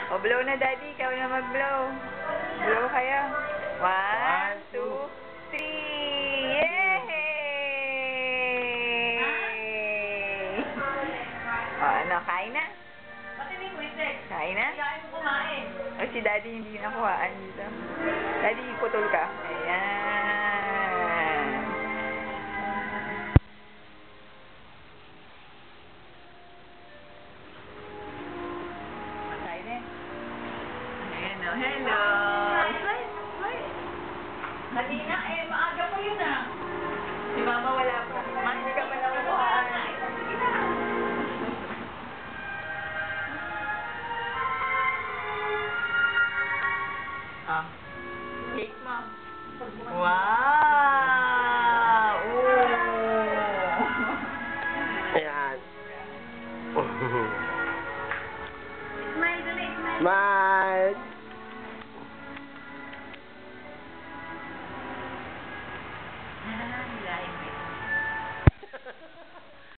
O, blow na, Daddy. Ikaw na mag-blow. Blow kayo. 1, 2, 3. Yay! O, ano, kain na? Kain na? O, si Daddy hindi nakuhaan dito. Daddy, putol ka. Ayan. Kain na. Ayan o, hello. Kanina, maaga pa yun ah. Si Mama wala pa. Ma, hindi ka pa nakuhaan. Ah, cake mo. Wow! Ooh! Ayan. Smile, dali, smile. Smile.